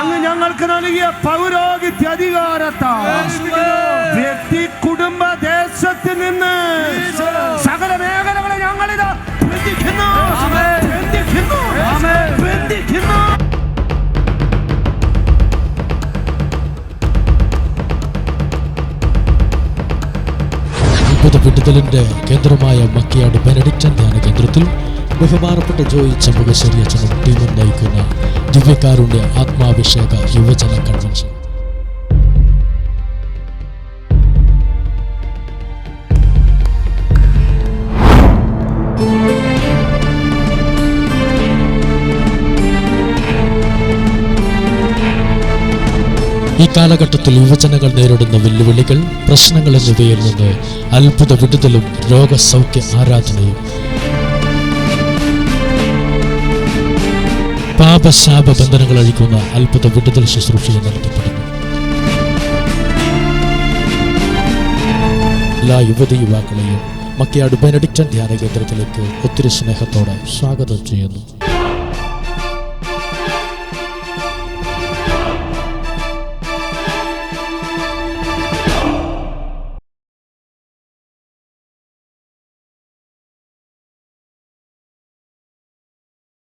അങ്ങ് ഞങ്ങൾക്ക് നൽകിയ പൗരോഹിത്യ അധികാരത്താൽ വ്യക്തി കുടുംബ ദേശത്ത് നിന്ന് സകല മേഖലകളെ ഞങ്ങളിത് ബന്ധിക്കുന്നു. അത്ഭുത വിടുതലിന്റെ കേന്ദ്രമായ മക്കിയാട് ബെനഡിക്റ്റൻ ധ്യാന കേന്ദ്രത്തിൽ ബഹുമാനപ്പെട്ട ജോയി ചെമ്പകശ്ശേരി അച്ഛനും ടീമും നയിക്കുന്ന ദിവ്യകാരുണ്യ ആത്മാഭിഷേക യുവജന കൺവെൻഷൻ. ഈ കാലഘട്ടത്തിൽ യുവജനങ്ങൾ നേരിടുന്ന വെല്ലുവിളികൾ, പ്രശ്നങ്ങൾ എന്നിവയിൽ നിന്ന് അത്ഭുത വിടുതലും രോഗസൗഖ്യ ആരാധനയും പാപശാപ ബന്ധനങ്ങൾ അഴിക്കുന്ന അത്ഭുത വിടുതൽ ശുശ്രൂഷയും നടത്തപ്പെടുന്നു. എല്ലാ യുവതി യുവാക്കളെയും മക്കിയാട് ബെനഡിക്റ്റൻ ധ്യാന കേന്ദ്രത്തിലേക്ക് ഒത്തിരി സ്നേഹത്തോടെ സ്വാഗതം ചെയ്യുന്നു.